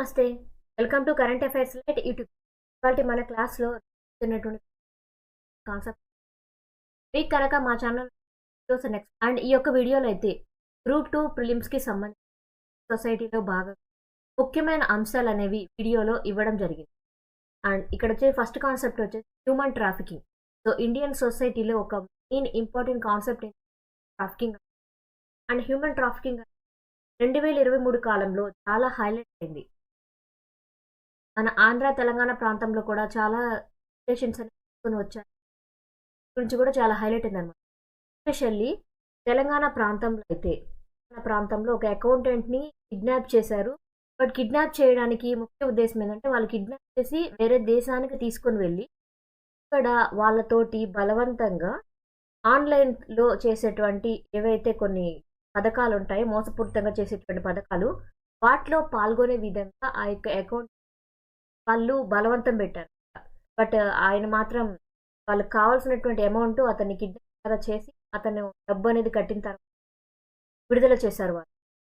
నమస్తే. Welcome to current affairs light YouTube. ఇవాల్టి మన క్లాస్‌లో చిన్నటువంటి కాన్సెప్ట్ మీకు కనుక మా ఛానల్ వీడియోస్ నెక్స్ట్ అండ్ ఈ యొక్క వీడియోలో అయితే గ్రూప్ 2 ప్రిలిమ్స్‌కి సంబంధించి సొసైటీలో బాగా ముఖ్యమైన అంశాలనేవి వీడియోలో ఇవ్వడం జరిగింది. అండ్ ఇక్కడ వచ్చే ఫస్ట్ కాన్సెప్ట్ వచ్చేసి హ్యూమన్ ట్రాఫికింగ్. సో ఇండియన్ సొసైటీలో ఒక main important concept trafficking. And human trafficking 2023 కాలంలో చాలా హైలైట్ అయింది. మన ఆంధ్ర, తెలంగాణ ప్రాంతంలో కూడా చాలా రిలేషన్స్ అనేవి వచ్చాయి. గురించి కూడా చాలా హైలైట్ అయిందనమాట. ఎస్పెషల్లీ తెలంగాణ ప్రాంతంలో అయితే ఒక అకౌంటెంట్ని కిడ్నాప్ చేశారు. బట్ కిడ్నాప్ చేయడానికి ముఖ్య ఉద్దేశం ఏంటంటే వాళ్ళు కిడ్నాప్ చేసి వేరే దేశానికి తీసుకొని వెళ్ళి ఇక్కడ వాళ్ళతోటి బలవంతంగా ఆన్లైన్లో చేసేటువంటి ఏవైతే కొన్ని పథకాలు ఉంటాయో, మోసపూరితంగా చేసేటువంటి పథకాలు, వాటిలో పాల్గొనే విధంగా ఆ యొక్క అకౌంట్ వాళ్ళు బలవంతం పెట్టారు. బట్ ఆయన మాత్రం వాళ్ళకి కావాల్సినటువంటి అమౌంట్ అతన్ని కిడ్నాప్ చేసి అతను డబ్బు అనేది కట్టిన తర్వాత విడుదల చేశారు వాళ్ళు.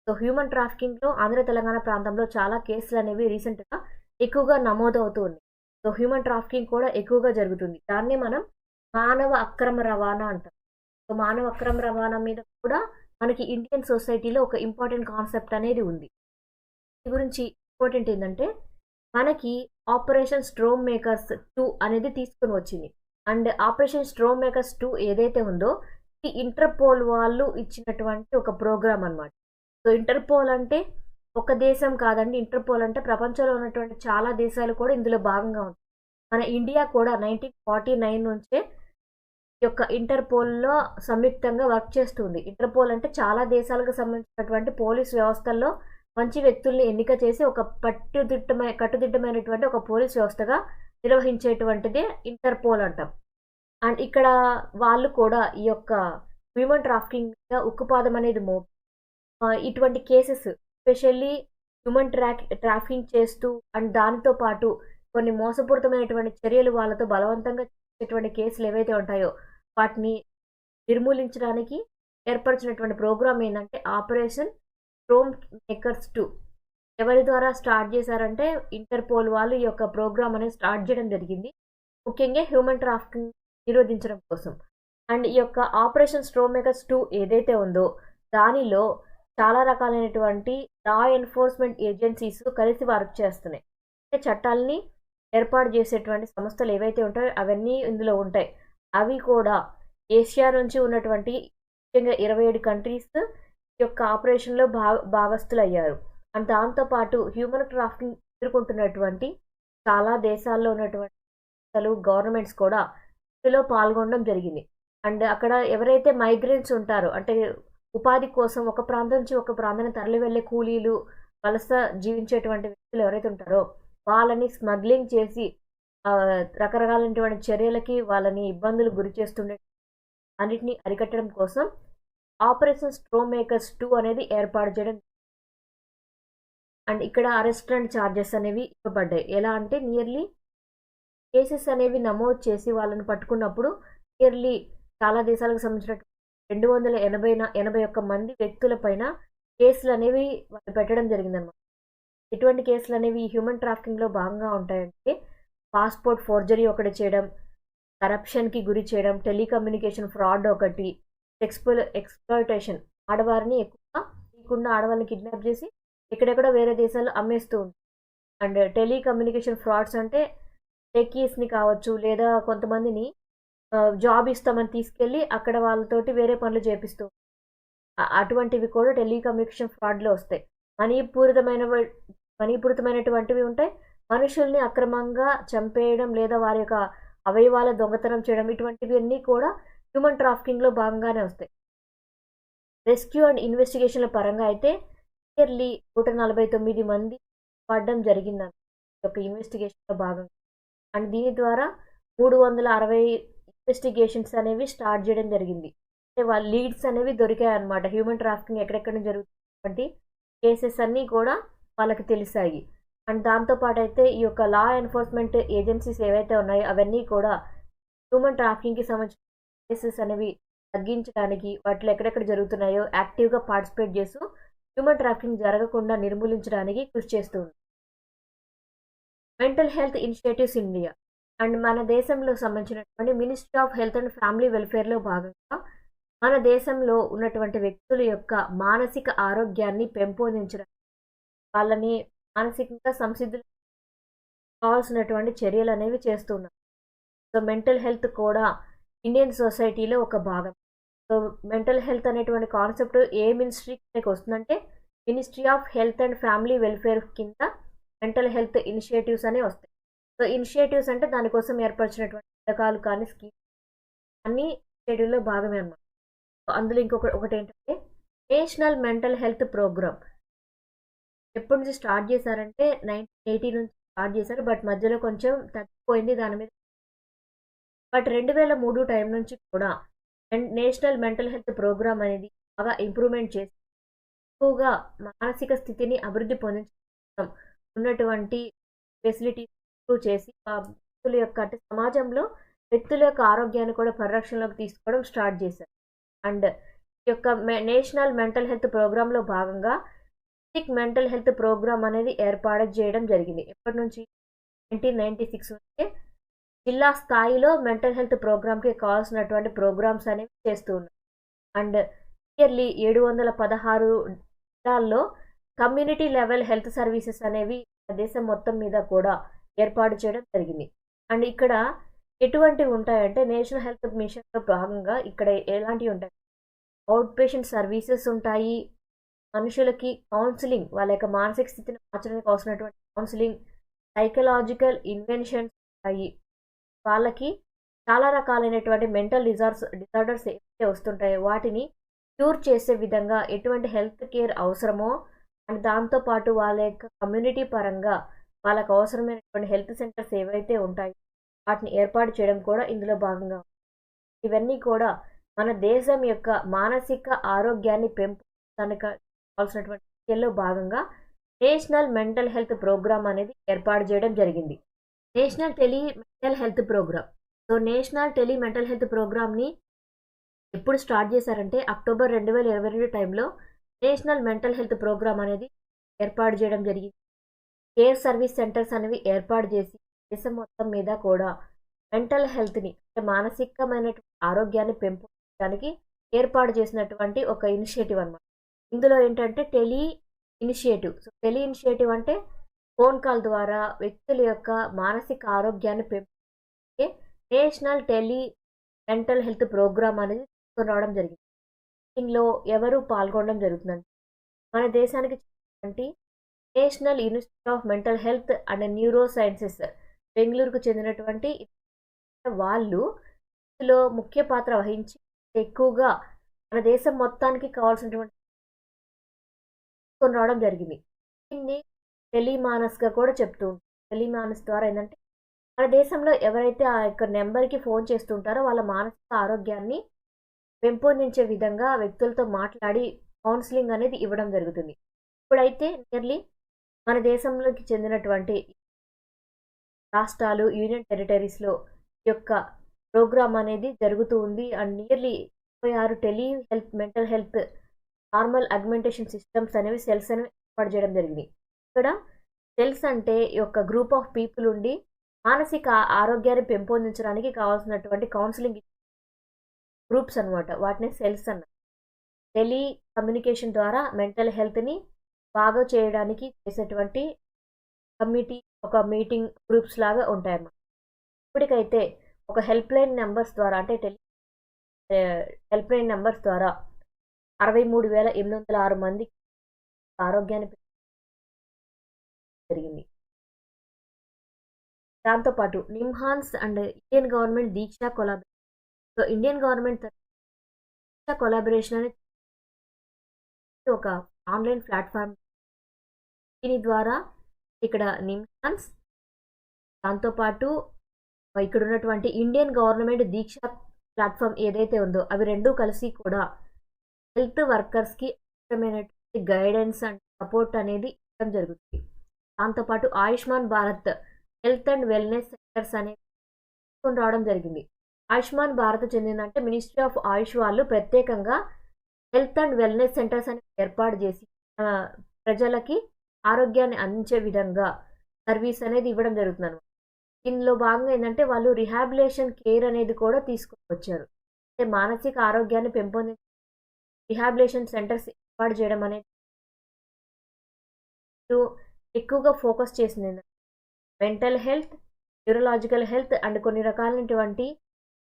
సో హ్యూమన్ ట్రాఫికింగ్లో ఆంధ్ర, తెలంగాణ ప్రాంతంలో చాలా కేసులు అనేవి రీసెంట్గా ఎక్కువగా నమోదవుతూ ఉన్నాయి. సో హ్యూమన్ ట్రాఫికింగ్ కూడా ఎక్కువగా జరుగుతుంది. దాన్ని మనం మానవ అక్రమ రవాణా అంటాం. సో మానవ అక్రమ రవాణా మీద కూడా మనకి ఇండియన్ సొసైటీలో ఒక ఇంపార్టెంట్ కాన్సెప్ట్ అనేది ఉంది. దీని గురించి ఇంపార్టెంట్ ఏంటంటే మనకి ఆపరేషన్ స్ట్రోమ్ మేకర్స్ 2 అనేది తీసుకొని వచ్చింది. అండ్ ఆపరేషన్ స్ట్రోమ్ మేకర్స్ 2 ఏదైతే ఉందో ఇది ఇంటర్పోల్ వాళ్ళు ఇచ్చినటువంటి ఒక ప్రోగ్రామ్ అనమాట. సో ఇంటర్పోల్ అంటే ఒక దేశం కాదండి. ఇంటర్పోల్ అంటే ప్రపంచంలో ఉన్నటువంటి చాలా దేశాలు కూడా ఇందులో భాగంగా ఉంటాయి. మన ఇండియా కూడా 1949 నుంచే ఈ యొక్క ఇంటర్పోల్లో సంయుక్తంగా వర్క్ చేస్తుంది. ఇంటర్పోల్ అంటే చాలా దేశాలకు సంబంధించినటువంటి పోలీస్ వ్యవస్థల్లో మంచి వ్యక్తుల్ని ఎన్నిక చేసి ఒక కట్టుదిట్టమైనటువంటి ఒక పోలీస్ వ్యవస్థగా నిర్వహించేటువంటిదే ఇంటర్పోల్ అంటాం. అండ్ ఇక్కడ వాళ్ళు కూడా ఈ యొక్క హ్యూమన్ ట్రాఫికింగ్ ఉక్కుపాదం అనేది ఇటువంటి కేసెస్ ఎస్పెషల్లీ హ్యూమన్ ట్రాఫికింగ్ చేస్తూ అండ్ దానితో పాటు కొన్ని మోసపూరితమైనటువంటి చర్యలు వాళ్ళతో బలవంతంగా చేసేటువంటి కేసులు ఏవైతే ఉంటాయో వాటిని నిర్మూలించడానికి ఏర్పరిచినటువంటి ప్రోగ్రామ్ ఏంటంటే ఆపరేషన్ స్ట్రోమ్ మేకర్స్ 2. ఎవరి ద్వారా స్టార్ట్ చేశారంటే ఇంటర్పోల్ వాళ్ళు ఈ యొక్క ప్రోగ్రామ్ అనేది స్టార్ట్ చేయడం జరిగింది, ముఖ్యంగా హ్యూమన్ ట్రాఫికింగ్ నిరోధించడం కోసం. అండ్ ఈ యొక్క ఆపరేషన్ స్ట్రోమ్ మేకర్స్ 2 ఏదైతే ఉందో దానిలో చాలా రకాలైనటువంటి లా ఎన్ఫోర్స్మెంట్ ఏజెన్సీస్ కలిసి వర్క్ చేస్తున్నాయి. అంటే చట్టాలని ఏర్పాటు చేసేటువంటి సంస్థలు ఏవైతే ఉంటాయో అవన్నీ ఇందులో ఉంటాయి. అవి కూడా ఏషియా నుంచి ఉన్నటువంటి ముఖ్యంగా 27 కంట్రీస్ ఈ యొక్క ఆపరేషన్లో భాగస్థులు అయ్యారు. అండ్ దాంతోపాటు హ్యూమన్ ట్రాఫికింగ్ ఎదుర్కొంటున్నటువంటి చాలా దేశాల్లో ఉన్నటువంటి గవర్నమెంట్స్ కూడా ఇందులో పాల్గొనడం జరిగింది. అండ్ అక్కడ ఎవరైతే మైగ్రెంట్స్ ఉంటారో అంటే ఉపాధి కోసం ఒక ప్రాంతం నుంచి ఒక ప్రాంతానికి తరలి వెళ్ళే కూలీలు, వలస జీవించేటువంటి వ్యక్తులు ఎవరైతే ఉంటారో వాళ్ళని స్మగ్లింగ్ చేసి రకరకాలైనటువంటి చర్యలకి వాళ్ళని ఇబ్బందులు గురి చేస్తుండే అన్నిటిని అరికట్టడం కోసం ఆపరేషన్ స్ట్రోమ్ మేకర్స్ 2 అనేది ఏర్పాటు చేయడం. అండ్ ఇక్కడ అరెస్ట్ అండ్ ఛార్జెస్ అనేవి ఇవ్వబడ్డాయి. ఎలా అంటే నియర్లీ కేసెస్ అనేవి నమోదు చేసి వాళ్ళని పట్టుకున్నప్పుడు నియర్లీ చాలా దేశాలకు సంబంధించిన 281 మంది వ్యక్తుల పైన కేసులు అనేవి వాళ్ళు పెట్టడం జరిగిందనమాట. ఎటువంటి కేసులు అనేవి హ్యూమన్ ట్రాఫికింగ్లో భాగంగా ఉంటాయంటే పాస్పోర్ట్ ఫోర్జరీ ఒకటి చేయడం, కరప్షన్కి గురి చేయడం, టెలికమ్యూనికేషన్ ఫ్రాడ్ ఒకటి, ఎక్స్‌ప్లాయిటేషన్ ఆడవారిని ఎక్కువగా లేకుండా ఆడవాళ్ళని కిడ్నాప్ చేసి ఎక్కడెక్కడో వేరే దేశాల్లో అమ్మేస్తూ ఉంటారు. అండ్ టెలికమ్యూనికేషన్ ఫ్రాడ్స్ అంటే టెక్కీస్ని కావచ్చు లేదా కొంతమందిని జాబ్ ఇస్తామని తీసుకెళ్ళి అక్కడ వాళ్ళతోటి వేరే పనులు చేపిస్తూ అటువంటివి కూడా టెలికమ్యూనికేషన్ ఫ్రాడ్లో వస్తాయి. మనీపూరితమైనటువంటివి ఉంటాయి. మనుషుల్ని అక్రమంగా చంపేయడం లేదా వారి యొక్క అవయవాల దొంగతనం చేయడం ఇటువంటివన్నీ కూడా హ్యూమన్ ట్రాఫికింగ్లో భాగంగానే వస్తాయి. రెస్క్యూ అండ్ ఇన్వెస్టిగేషన్ల పరంగా అయితే నియర్లీ 149 మంది పడడం జరిగిందని ఒక ఇన్వెస్టిగేషన్లో భాగంగా. అండ్ దీని ద్వారా 360 ఇన్వెస్టిగేషన్స్ అనేవి స్టార్ట్ చేయడం జరిగింది. అంటే వాళ్ళ లీడ్స్ అనేవి దొరికాయి అన్నమాట. హ్యూమన్ ట్రాఫికింగ్ ఎక్కడెక్కడ జరుగుతున్నటువంటి కేసెస్ అన్నీ కూడా వాళ్ళకి తెలిసాయి. అండ్ దాంతోపాటు అయితే ఈ యొక్క లా ఎన్ఫోర్స్మెంట్ ఏజెన్సీస్ ఏవైతే ఉన్నాయో అవన్నీ కూడా హ్యూమన్ ట్రాఫికింగ్కి సంబంధించిన కేసెస్ అనేవి తగ్గించడానికి వాటిలో ఎక్కడెక్కడ జరుగుతున్నాయో యాక్టివ్గా పార్టిసిపేట్ చేస్తూ హ్యూమన్ ట్రాఫికింగ్ జరగకుండా నిర్మూలించడానికి కృషి చేస్తుంది. Mental health initiatives India and మన దేశంలో సంబంధించినటువంటి ministry of health and family వెల్ఫేర్లో భాగంగా మన దేశంలో ఉన్నటువంటి వ్యక్తుల యొక్క మానసిక ఆరోగ్యాన్ని పెంపొందించడం, వాళ్ళని మానసికంగా సంసిద్ధులు కావాల్సినటువంటి చర్యలు అనేవి చేస్తున్నారు. సో మెంటల్ హెల్త్ కూడా ఇండియన్ సొసైటీలో ఒక భాగం. సో మెంటల్ హెల్త్ అనేటువంటి కాన్సెప్ట్ ఏ మినిస్ట్రీకి వస్తుందంటే ministry of health and family welfare కింద మెంటల్ హెల్త్ ఇనిషియేటివ్స్ అనేవి వస్తాయి. సో ఇనిషియేటివ్స్ అంటే దానికోసం ఏర్పరిచినటువంటి పథకాలు కానీ స్కీమ్స్ అన్ని ఇనిషియేటివ్లో భాగమే అన్నమాట. అందులో ఒకటి ఏంటంటే నేషనల్ మెంటల్ హెల్త్ ప్రోగ్రామ్ ఎప్పటి నుంచి స్టార్ట్ చేశారంటే 1980 నుంచి స్టార్ట్ చేశారు. బట్ మధ్యలో కొంచెం తగ్గిపోయింది దాని మీద. బట్ 2003 టైం నుంచి కూడా నేషనల్ మెంటల్ హెల్త్ ప్రోగ్రామ్ అనేది బాగా ఇంప్రూవ్మెంట్ చేసి ఎక్కువగా మానసిక స్థితిని అభివృద్ధి పొందించడం ఉన్నటువంటి ఫెసిలిటీస్ ఇంప్రూవ్ చేసి వ్యక్తుల యొక్క అంటే సమాజంలో వ్యక్తుల యొక్క ఆరోగ్యాన్ని కూడా పరిరక్షణలోకి తీసుకోవడం స్టార్ట్ చేశారు. అండ్ ఈ యొక్క నేషనల్ మెంటల్ హెల్త్ ప్రోగ్రాంలో భాగంగా డిస్ట్రిక్ట్ మెంటల్ హెల్త్ ప్రోగ్రామ్ అనేది ఏర్పాటు చేయడం జరిగింది. ఎప్పటి నుంచి 1996 నుంచి జిల్లా స్థాయిలో మెంటల్ హెల్త్ ప్రోగ్రామ్కి కావాల్సినటువంటి ప్రోగ్రామ్స్ అనేవి చేస్తూ ఉన్నారు. అండ్ ఇయర్లీ 716 జిల్లాల్లో కమ్యూనిటీ లెవెల్ హెల్త్ సర్వీసెస్ అనేవి దేశం మొత్తం మీద కూడా ఏర్పాటు చేయడం జరిగింది. అండ్ ఇక్కడ ఎటువంటివి ఉంటాయంటే నేషనల్ హెల్త్ మిషన్లో భాగంగా ఇక్కడ ఎలాంటివి ఉంటాయి, అవుట్ పేషెంట్ సర్వీసెస్ ఉంటాయి, మనుషులకి కౌన్సిలింగ్ వాళ్ళ యొక్క మానసిక స్థితిని మార్చడానికి అవసరమైనటువంటి కౌన్సిలింగ్, సైకలాజికల్ ఇన్వెన్షన్స్ ఉంటాయి, వాళ్ళకి చాలా రకాలైనటువంటి మెంటల్ డిజార్డర్స్ ఏవైతే వస్తుంటాయో వాటిని క్యూర్ చేసే విధంగా ఎటువంటి హెల్త్ కేర్ అవసరమో అండ్ దాంతోపాటు వాళ్ళ యొక్క కమ్యూనిటీ పరంగా వాళ్ళకు అవసరమైనటువంటి హెల్త్ సెంటర్స్ ఏవైతే ఉంటాయో వాటిని ఏర్పాటు చేయడం కూడా ఇందులో భాగంగా. ఇవన్నీ కూడా మన దేశం యొక్క మానసిక ఆరోగ్యాన్ని పెంపొందడానికి కావాల్సినటువంటి చర్యల్లో భాగంగా నేషనల్ మెంటల్ హెల్త్ ప్రోగ్రామ్ అనేది ఏర్పాటు చేయడం జరిగింది. National tele mental health programme. So national tele mental health ప్రోగ్రామ్ని ఎప్పుడు స్టార్ట్ చేశారంటే అక్టోబర్ 2022 టైంలో నేషనల్ మెంటల్ హెల్త్ ప్రోగ్రామ్ అనేది ఏర్పాటు చేయడం జరిగింది. కేర్ సర్వీస్ సెంటర్స్ అనేవి ఏర్పాటు చేసి దేశం మొత్తం మీద కూడా మెంటల్ హెల్త్ని అంటే మానసికమైనటువంటి ఆరోగ్యాన్ని పెంపొందడానికి ఏర్పాటు చేసినటువంటి ఒక ఇనిషియేటివ్ అన్నమాట. ఇందులో ఏంటంటే tele initiative. So tele initiative అంటే ఫోన్ కాల్ ద్వారా వ్యక్తుల యొక్క మానసిక ఆరోగ్యాన్ని పెంపొందే national tele mental health programme అనేది తీసుకొని రావడం జరిగింది. దీనిలో ఎవరు పాల్గొనడం జరుగుతుందంటే మన దేశానికి చెందినటువంటి national institute of mental health and neuro sciences బెంగళూరుకు చెందినటువంటి వాళ్ళు ఇందులో ముఖ్య పాత్ర వహించి ఎక్కువగా మన దేశం మొత్తానికి కావాల్సినటువంటి తీసుకొని రావడం జరిగింది. దీన్ని టెలిమానస్గా కూడా చెప్తూ ఉంటారు. టెలిమానస్ ద్వారా ఏంటంటే మన దేశంలో ఎవరైతే ఆ యొక్క నెంబర్కి ఫోన్ చేస్తుంటారో వాళ్ళ మానసిక ఆరోగ్యాన్ని పెంపొందించే విధంగా వ్యక్తులతో మాట్లాడి కౌన్సిలింగ్ అనేది ఇవ్వడం జరుగుతుంది. ఇప్పుడైతే నియర్లీ మన దేశంలోకి చెందినటువంటి రాష్ట్రాలు, యూనియన్ టెరిటరీస్లో ఈ యొక్క ప్రోగ్రామ్ అనేది జరుగుతూ ఉంది. And nearly 26 tele health mental health normal augmentation systems అనేవి సెల్స్ అనేవి ఏర్పాటు చేయడం జరిగింది. ఇక్కడ సెల్స్ అంటే ఈ యొక్క గ్రూప్ ఆఫ్ పీపుల్ ఉండి మానసిక ఆరోగ్యాన్ని పెంపొందించడానికి కావాల్సినటువంటి కౌన్సిలింగ్ గ్రూప్స్ అనమాట. వాటిని సెల్స్ అన్నారు. టెలి కమ్యూనికేషన్ ద్వారా మెంటల్ హెల్త్ని బాగా చేయడానికి చేసేటువంటి కమిటీ ఒక మీటింగ్ గ్రూప్స్ లాగా ఉంటాయన్నమాట. ఇప్పటికైతే ఒక హెల్ప్ లైన్ నెంబర్స్ ద్వారా అంటే హెల్ప్ లైన్ నెంబర్స్ ద్వారా 63,806 మంది ఆరోగ్యాన్ని జరిగింది. దాంతోపాటు NIMHANS and Indian government Diksha collaboration. So Indian government Diksha collaboration అనేది ఒక ఆన్లైన్ ప్లాట్ఫామ్. దీని ద్వారా ఇక్కడ నిమ్హాన్స్ దాంతోపాటు ఇక్కడ ఉన్నటువంటి ఇండియన్ గవర్నమెంట్ దీక్ష ప్లాట్ఫామ్ ఏదైతే ఉందో అవి రెండూ కలిసి కూడా హెల్త్ వర్కర్స్కి అవసరమైనటువంటి గైడెన్స్ అండ్ సపోర్ట్ అనేది ఇవ్వడం జరుగుతుంది. దాంతోపాటు Ayushman Bharat health and wellness centres అనేది తీసుకొని రావడం జరిగింది. ఆయుష్మాన్ భారత్ చెందిందంటే మినిస్ట్రీ ఆఫ్ ఆయుష్ వాళ్ళు ప్రత్యేకంగా హెల్త్ అండ్ వెల్నెస్ సెంటర్స్ అనేది ఏర్పాటు చేసి ప్రజలకి ఆరోగ్యాన్ని అందించే విధంగా సర్వీస్ అనేది ఇవ్వడం జరుగుతుందన్నమాట. దీనిలో భాగంగా ఏంటంటే వాళ్ళు రిహాబిలిటేషన్ కేర్ అనేది కూడా తీసుకొచ్చారు. అంటే మానసిక ఆరోగ్యాన్ని పెంపొందించే రిహాబిలిటేషన్ సెంటర్స్ ఏర్పాటు చేయడం అనేది ఎక్కువగా ఫోకస్ చేసింది. Mental health, neurological health and కొన్ని రకాలైనటువంటి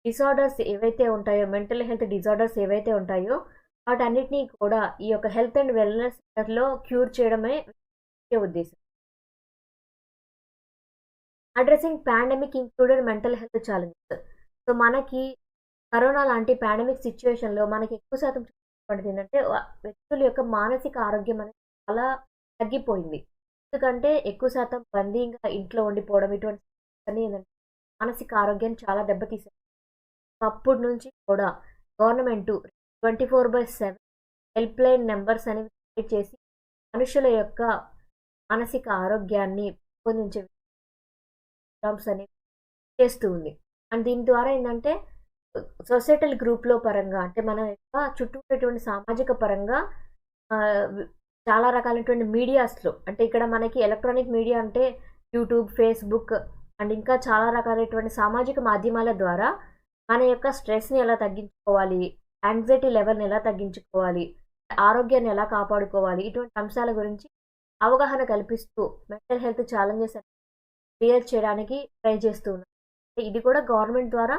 డిసార్డర్స్ ఏవైతే ఉంటాయో, మెంటల్ హెల్త్ డిసార్డర్స్ ఏవైతే ఉంటాయో వాటన్నిటినీ కూడా ఈ యొక్క హెల్త్ అండ్ వెల్నెస్ సెంటర్లో క్యూర్ చేయడమే ముఖ్య ఉద్దేశం. Addressing pandemic included mental health challenges. So మనకి కరోనా లాంటి పాండమిక్ సిచ్యువేషన్లో మనకి ఎక్కువ శాతం పడింది ఏంటంటే వ్యక్తుల యొక్క మానసిక ఆరోగ్యం అనేది చాలా తగ్గిపోయింది. ఎందుకంటే ఎక్కువ శాతం బందీగా ఇంట్లో ఉండిపోవడం ఇటువంటి అన్నీ ఏంటంటే మానసిక ఆరోగ్యాన్ని చాలా దెబ్బతీసారు. అప్పటి నుంచి కూడా గవర్నమెంట్ 24/7 హెల్ప్ లైన్ నెంబర్స్ అనేవి క్రియేట్ చేసి మనుషుల యొక్క మానసిక ఆరోగ్యాన్ని పెంపొందించే ప్రోగ్రామ్స్ అనేవి చేస్తూ ఉంది. అండ్ దీని ద్వారా ఏంటంటే సొసైటల్ గ్రూప్లో పరంగా అంటే మన యొక్క చుట్టూ ఉన్నటువంటి సామాజిక పరంగా చాలా రకాలైనటువంటి మీడియాస్లో అంటే ఇక్కడ మనకి ఎలక్ట్రానిక్ మీడియా అంటే యూట్యూబ్, ఫేస్బుక్ అండ్ ఇంకా చాలా రకాలైనటువంటి సామాజిక మాధ్యమాల ద్వారా మన యొక్క స్ట్రెస్ని ఎలా తగ్గించుకోవాలి, యాంగ్జైటీ లెవెల్ని ఎలా తగ్గించుకోవాలి, ఆరోగ్యాన్ని ఎలా కాపాడుకోవాలి, ఇటువంటి అంశాల గురించి అవగాహన కల్పిస్తూ మెంటల్ హెల్త్ ఛాలెంజెస్ క్లియర్ చేయడానికి ట్రై చేస్తూ ఉన్నారు. ఇది కూడా గవర్నమెంట్ ద్వారా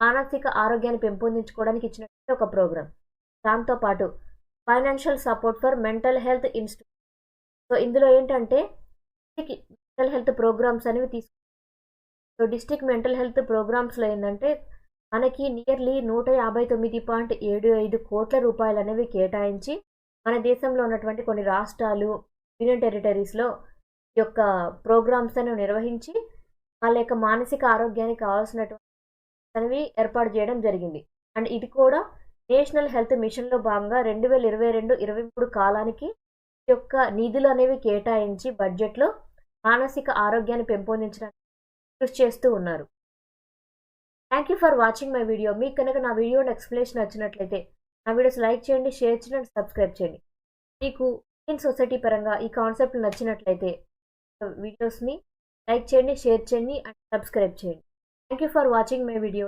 మానసిక ఆరోగ్యాన్ని పెంపొందించుకోవడానికి ఇచ్చినటువంటి ఒక ప్రోగ్రామ్. దాంతోపాటు financial support for mental health institute. So ఇందులో ఏంటంటే మెంటల్ హెల్త్ ప్రోగ్రామ్స్ అనేవి తీసుకుంటారు. సో డిస్ట్రిక్ట్ మెంటల్ హెల్త్ ప్రోగ్రామ్స్లో ఏంటంటే మనకి నియర్లీ 159.75 కోట్ల రూపాయలు అనేవి కేటాయించి మన దేశంలో ఉన్నటువంటి కొన్ని రాష్ట్రాలు, యూనియన్ టెరిటరీస్లో ఈ యొక్క ప్రోగ్రామ్స్ అనేవి నిర్వహించి వాళ్ళ యొక్క మానసిక ఆరోగ్యానికి కావాల్సినటువంటి అనేవి ఏర్పాటు చేయడం జరిగింది. అండ్ ఇది కూడా నేషనల్ హెల్త్ మిషన్లో భాగంగా 2022-23 కాలానికి ఈ యొక్క నిధులు అనేవి కేటాయించి బడ్జెట్లో మానసిక ఆరోగ్యాన్ని పెంపొందించడానికి కృషి చేస్తూ ఉన్నారు. Thank you for watching my video. మీకు కనుక నా వీడియో ఎక్స్ప్లెనేషన్ నచ్చినట్లయితే నా వీడియోస్ లైక్ చేయండి, షేర్ చేయండి అండ్ సబ్స్క్రైబ్ చేయండి. మీకు ఇండియన్ సొసైటీ పరంగా ఈ కాన్సెప్ట్ నచ్చినట్లయితే వీడియోస్ని లైక్ చేయండి, షేర్ చేయండి అండ్ సబ్స్క్రైబ్ చేయండి. Thank you for watching my video.